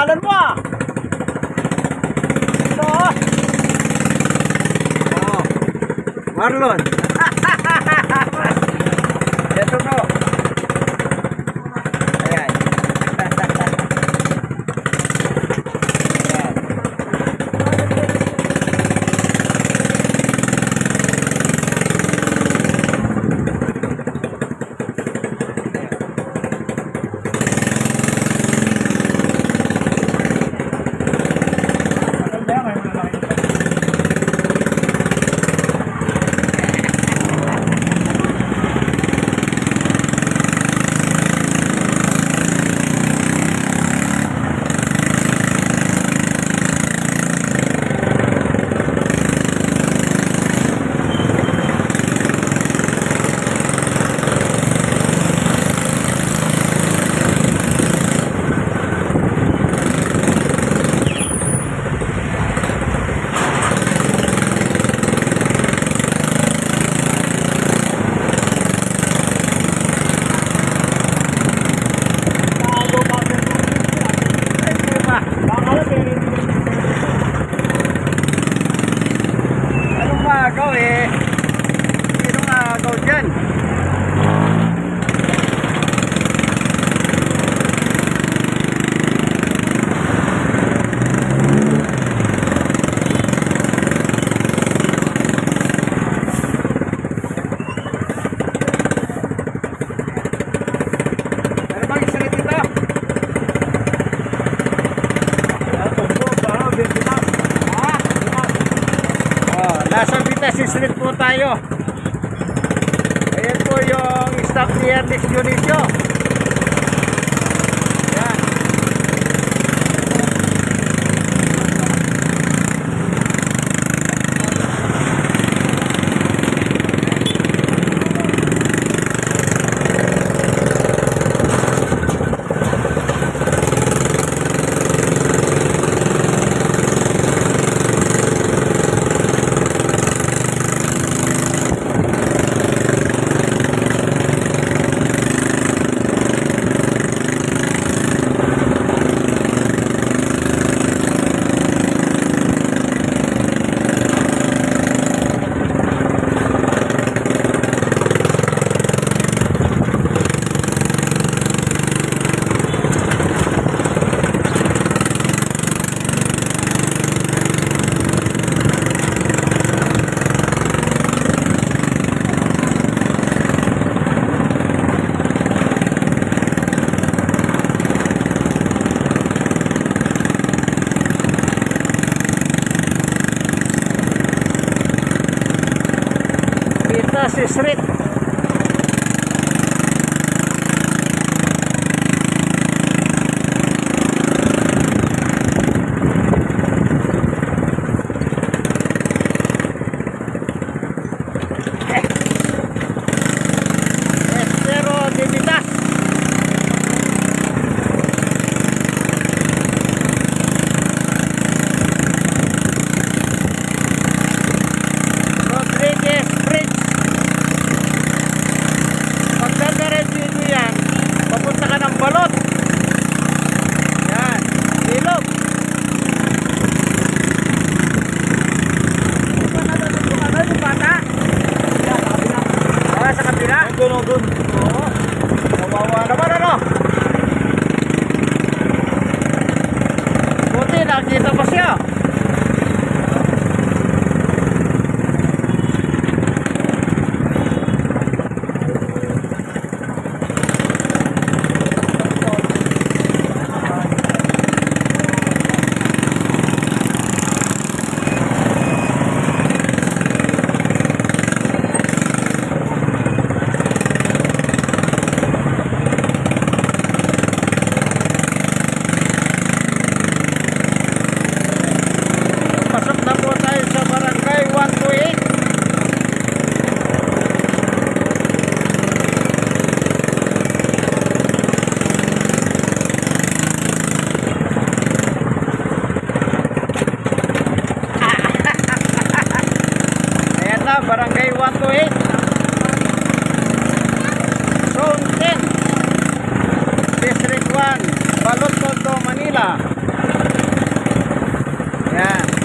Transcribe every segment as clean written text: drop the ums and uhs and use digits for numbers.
pangalan mo ah? Ito oh. Oh. Marlon. Ito po. Ayan. Agaw eh. Sinong agaw dyan? Ano bang isalit ito? Nasa Vitas Street po tayo. Ayan po yung stop ni Ernest Dionisio. Ayan. Vitas Street. Estero de Vitas. Rodriguez Bridge. Pagdadaretso yan, papunta ka ng Balot. Yan, ilog. Ano yung bata? Sa kabila? Doon. Oo. Kawawa naman ano? Buti, nakita pa siya. Barangay 128 Zone 10 District 1 Balot, Tondo, Manila. Yan.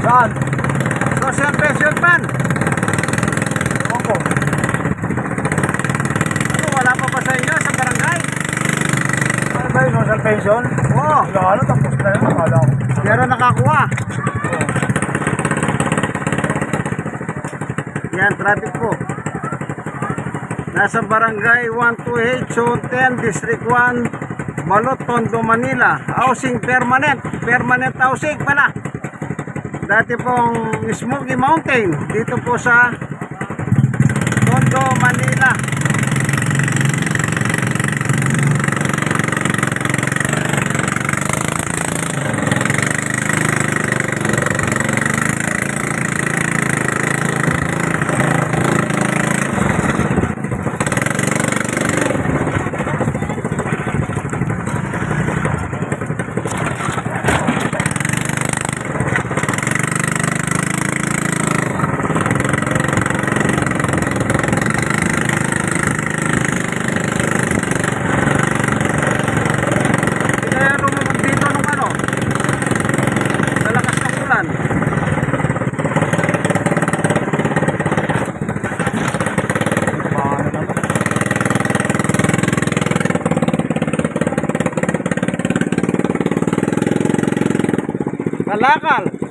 Saan? Social pension fund. Opo. Ano, wala pa ba sa inyo sa barangay? Ano ba yung social pension? Oo. Ano, tapos na yun. Akala ko. Pero nakakuha. Yan, traffic po. Nasa barangay 128, Zone 10, District 1, Balot, Tondo, Manila. Housing permanent. Permanent housing pala. Dati pong Smoky Mountain. Dito po sa Tondo, Manila. Kalakal.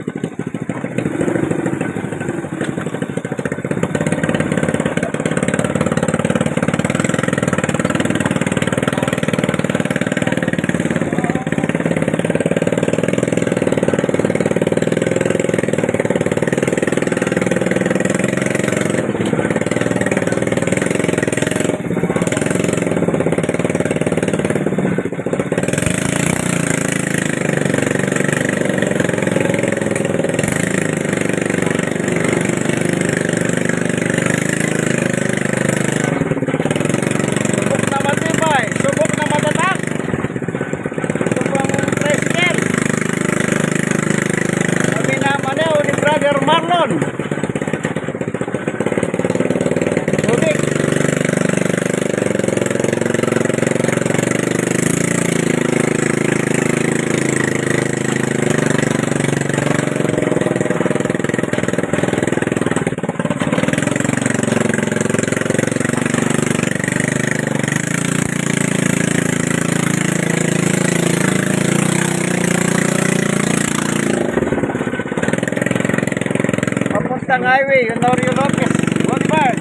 Magandang highway, Honorio Lopez, Bolivar.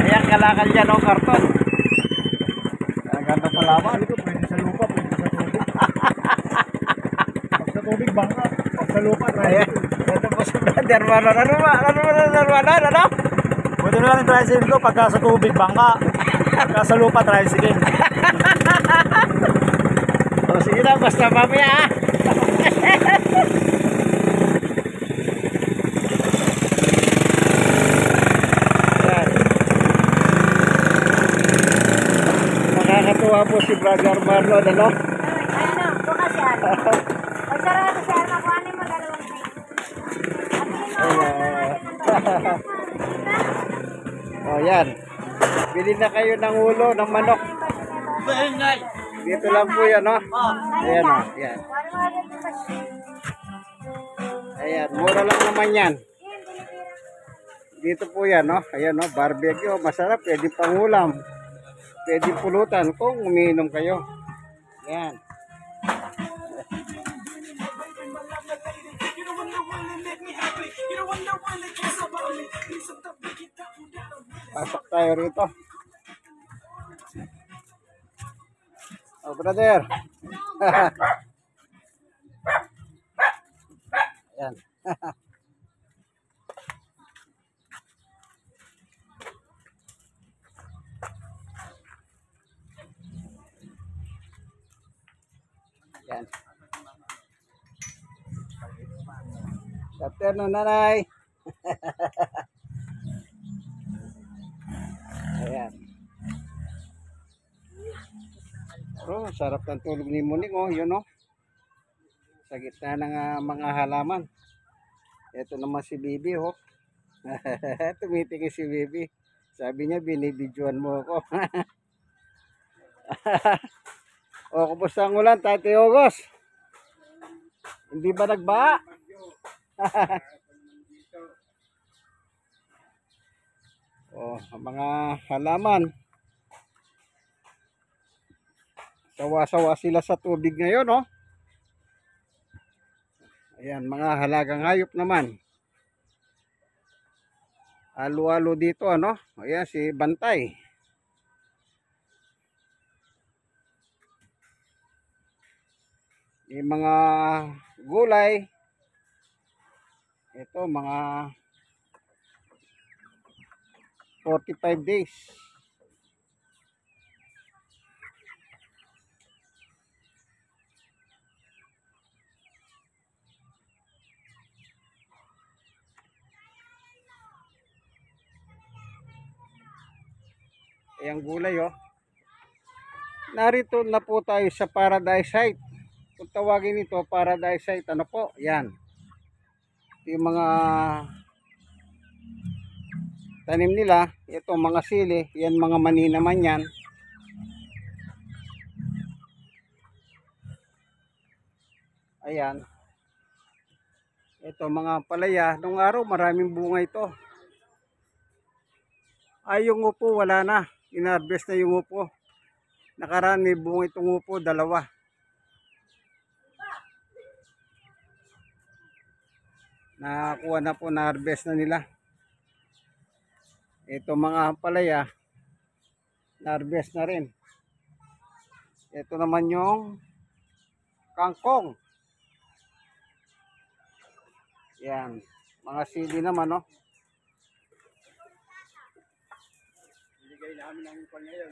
Ayan, kalakal yan, oh, karton. Ang ganda palaman. Ito, pwede sa lupa, pwede sa tubig. Pag sa tubig, bangka. Pag sa lupa, Ayan, tricycle. ito po sa brother, ano? Pwede na lang yung tricycle ko pagka sa tubig, bangka. Pagka sa lupa, tricycle. O, sige na, basta mamaya, ah. Ayan. Nakakatuwa po si Brother Marlon, ano? Ano, bukas yan. Pag sarado siya, makuhanin mo dalawang O, yan. Bili na kayo ng ulo ng manok. Dito lang po yan, no? Ayan, o. Ayan. Ayan, mura lang naman yan. Dito po yan, no? Ayan, no? Barbecue, masarap. Pwede pangulam. Pwede pulutan kung umiinom kayo. Ayan. Pasok tayo rito. Oh, brother. Ayan. Ayan. Good afternoon, nanay. Ayan. Oh, sarap ng tulog ni Muning, oh, yun, oh. Sa gitna ng mga halaman. Ito naman si Bibi, oh. Tumitingin si Bibi. Sabi niya, binibidyoan mo ako. O, kumusta ang ulan, Tate Ogos? Hindi ba nagbaha? Oh, mga halaman. Sawa-sawa sila sa tubig ngayon, no? Ayan, mga halagang hayop naman. Alo-alo dito, ano? Ayan, si Bantay. Yung mga gulay. Ito, mga 45 days. Ayan gulay, oh. Narito na po tayo sa Paradise Site. Kung tawagin ito Paradise Site, ano po? Yan. Yung mga tanim nila, ito mga sili, yan mga mani naman yan. Ayan. Ito mga palaya, nung araw maraming bunga ito. Ay, yung upo wala na. Inharvest na yung upo. Nakaraan may bunga itong upo, dalawa. Nakakuha na po, na-harvest na nila. Ito mga palaya, na-harvest na rin. Ito naman yung kangkong. Yan. Mga sili naman, no? Binigay namin ng ipon ngayon.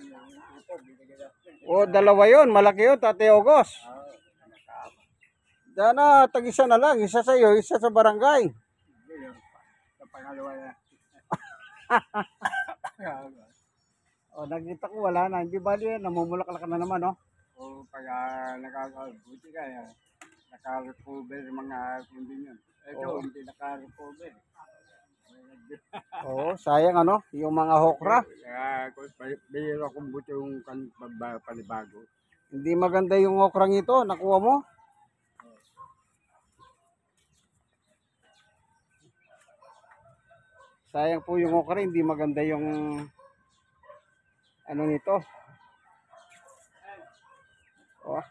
O, dalawa yun. Malaki yun, Tate Ogos. Dana, tag-isa na lang. Isa sa iyo, isa sa barangay. Sa pangalawa na. O, nakita ko wala na. Hindi bali yan. Namumulaklak na naman, no? O pag nakakabuti ka, naka-recover mga kundi yun. Ito, hindi naka-recover. Oo, sayang ano, yung mga okra. Kaya, mayroon akong buti yung panibago. Hindi maganda yung okrang ito, nakuha mo. Sayang po yung okra, hindi maganda yung ano nito. Oh.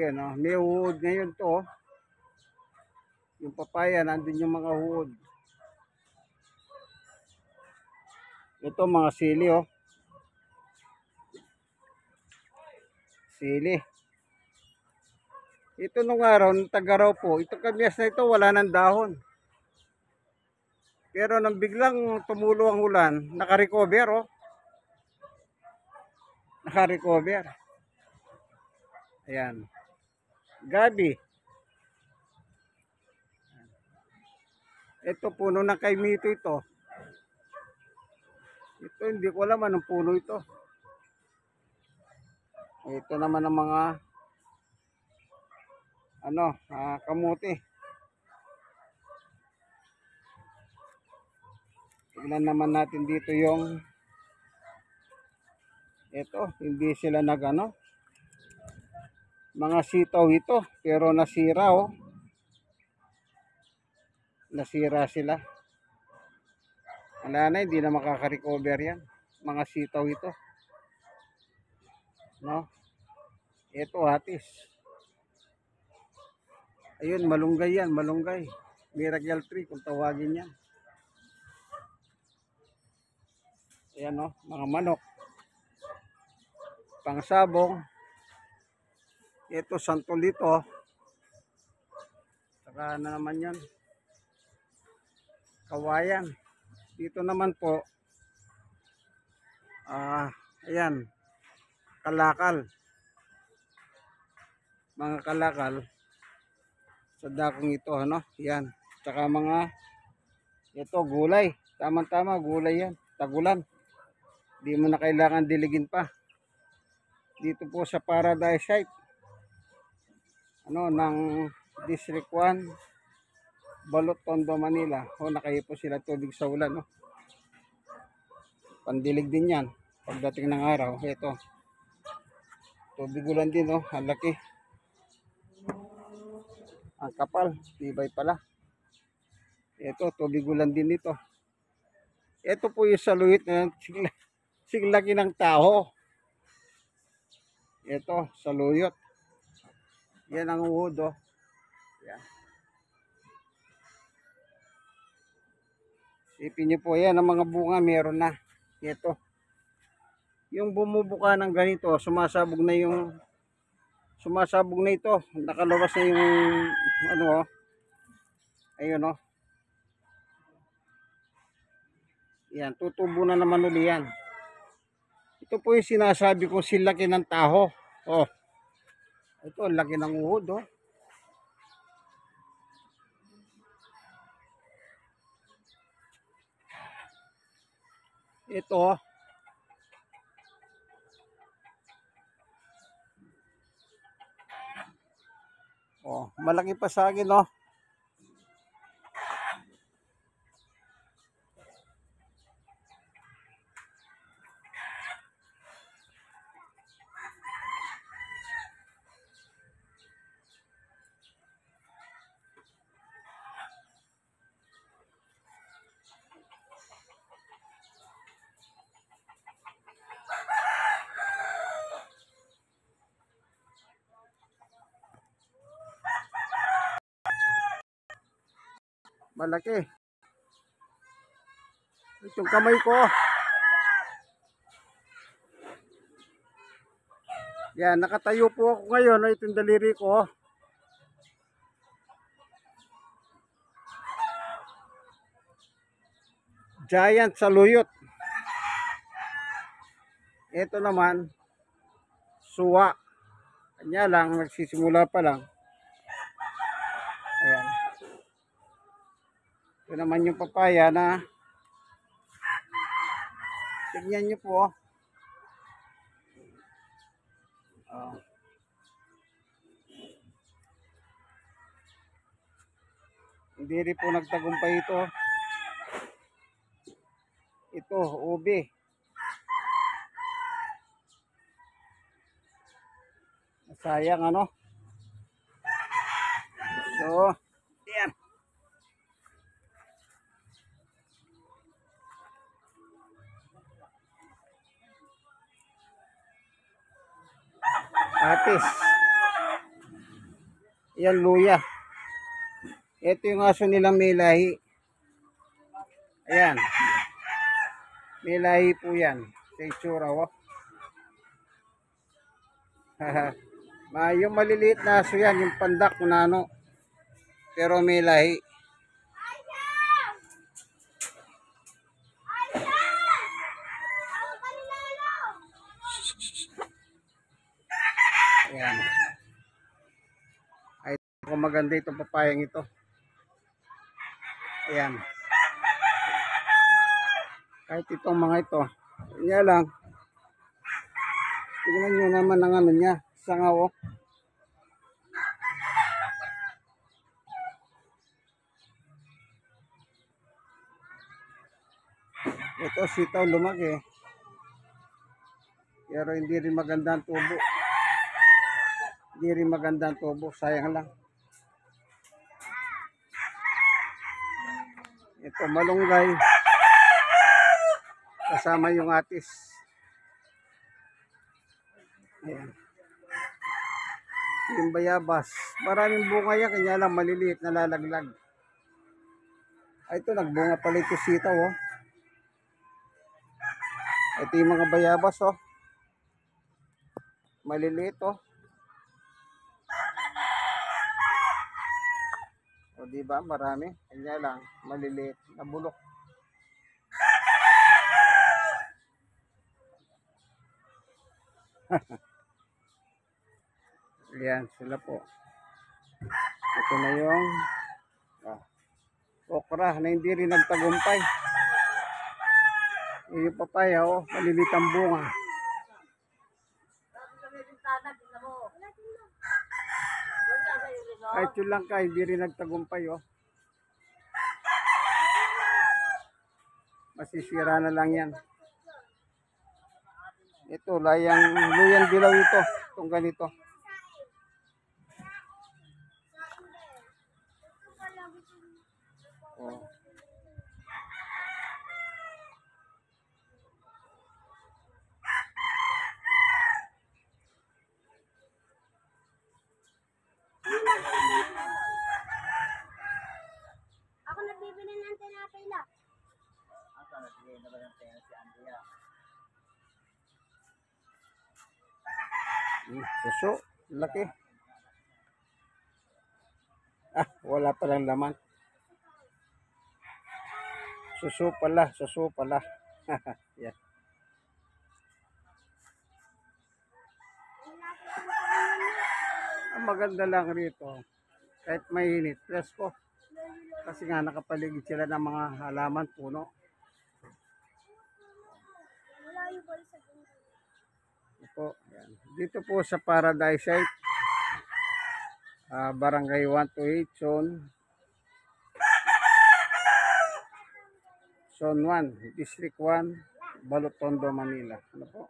Yan, oh. May uod ngayon to. Oh. Yung papaya, nandun yung mga uod. Ito mga sili, oh. Sili. Ito nung araw, nung tagaraw po, ito kamyas na ito, wala ng dahon. Pero nang biglang tumulo ang ulan, naka-recover, oh. Naka-recover. Ayan. Gabi. Ito, puno ng kaimito ito. Ito, hindi ko alam anong puno ito. Ito naman ang mga kamuti. Tignan naman natin dito yung ito, hindi sila mga sitaw ito, pero nasira, oh. Nasira sila. Wala na, hindi na makaka-recover yan. Mga sitaw ito. No? Ito, hatis. Ayun, malunggay yan, malunggay. Miracle tree, kung tawagin yan. Ayan, no? Mga manok. Pangsabong. Ito, santol dito. Saka na naman yan. Kawayan. Dito naman po, ayan, kalakal. Mga kalakal sa dakong ito, yan. Tsaka ito, gulay. Tama-tama, gulay yan. Tagulan. Di mo na kailangan diligin pa. Dito po sa Paradise Site, ng District 1, Balot, Tondo, Manila. Nakahipo sila tubig sa ulan, no? Pandilig din yan. Pagdating ng araw, ito. Tubig ulan din, no? Ang laki. Ang kapal. Tibay pala. Ito, tubig ulan din ito. Ito po yung saluyot na siglaki ng tao. Ito, saluyot. Yan ang uod, oh. Yan. Isipin niyo po yan, ang mga bunga meron na. Ito. Yung bumubuka ng ganito, sumasabog na ito. Nakalabas na yung ayun, oh. Yan, tutubo na naman uli yan. Ito po yung sinasabi ko, silaki ng taho. Oh. Ito, laki ng uod, oh. Ito, malaki pa sa akin, oh. Malaki. Itong kamay ko. Yan, nakatayo po ako ngayon. Itong daliri ko. Giant saluyot. Ito naman, suwa. Kanya lang, nagsisimula pa lang. Ayan. Ito naman yung papaya na tignan nyo po. Hindi rin po nagtagumpay ito. Ito, ube. Sayang, So, yan. Atis. Yan, luya. Ito yung aso nilang may lahi. Ayan. May lahi po yan. Sa itsura, oh. Yung maliliit na aso yan, yung pandak na ano. Pero may lahi. Ayan. Ay, kung maganda itong papayang ito. Ayan. Kahit itong mga ito. Kanya lang. Tingnan nyo naman ang ano niya. Sangaw, oh. Ito sitaw lumaki. Pero hindi rin maganda ang tubo. Hindi rin maganda ang tubo. Sayang lang. Ito malunggay. Kasama yung atis. Ayan. Yung bayabas. Maraming bunga yan. Kanya lang maliliit na lalaglag. Ay, ito nagbunga pala ito sitaw, oh. Ito yung mga bayabas, oh. Maliliit, oh. O, diba? Marami. Kanya lang maliliit na bulok. Ayan, sila po. Ito na yung okra na hindi rin nagtagumpay. Yung papaya, oh, maliliit ang bunga. Kahit yun lang ka, hindi rin nagtagumpay, oh. Masisira na lang yan. Ito, luyang dilaw ito. Itong ganito. Oh. Ako nagbibili ng tinapay lang. Ako nagbibili na ba ng pera si Andrea? Suso, laki. Wala palang laman. Suso pala. Yan. Ang maganda lang rito, kahit mainit, presko. Kasi nga nakapaligid sila ng mga halaman, puno. Wala yung boy sa Ito, yan. Dito po sa Paradise Site, Barangay 128, Zone 1, District 1, Balotondo, Manila. Ano po?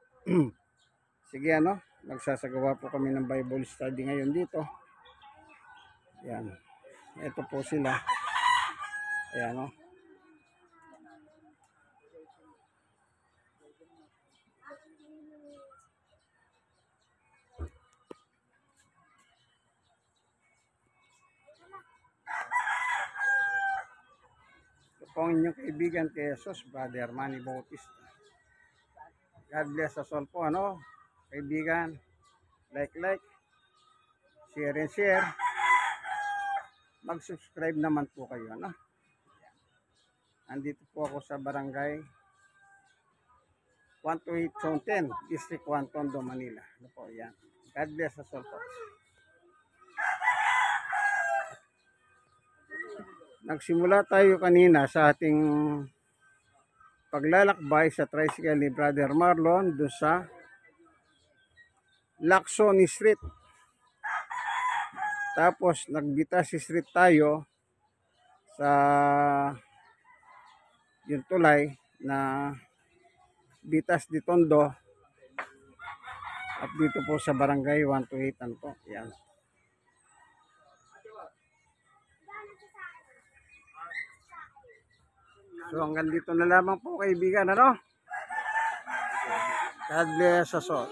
Sige, ano? Nagsasagawa po kami ng Bible study ngayon dito. Yan. Ito po sila. Ayan, oh. Ito po ang inyong kaibigan kay Jesus, Brother Manny Bautista. God bless us all po, ano? Kaibigan, like, share and share. Mag-subscribe naman po kayo, ano? Andito po ako sa Barangay 128 Zone 10, District 1, Tondo, Manila. Ano po, yan. God bless us all po. Nagsimula tayo kanina sa ating paglalakbay sa tricycle ni Brother Marlon doon sa Lacson Street. Tapos nagbitas street tayo sa yung tulay na Bitas de Tondo at dito po sa Barangay 128 po. Yan. So hanggang dito na lamang po kaibigan, ano? God bless us all.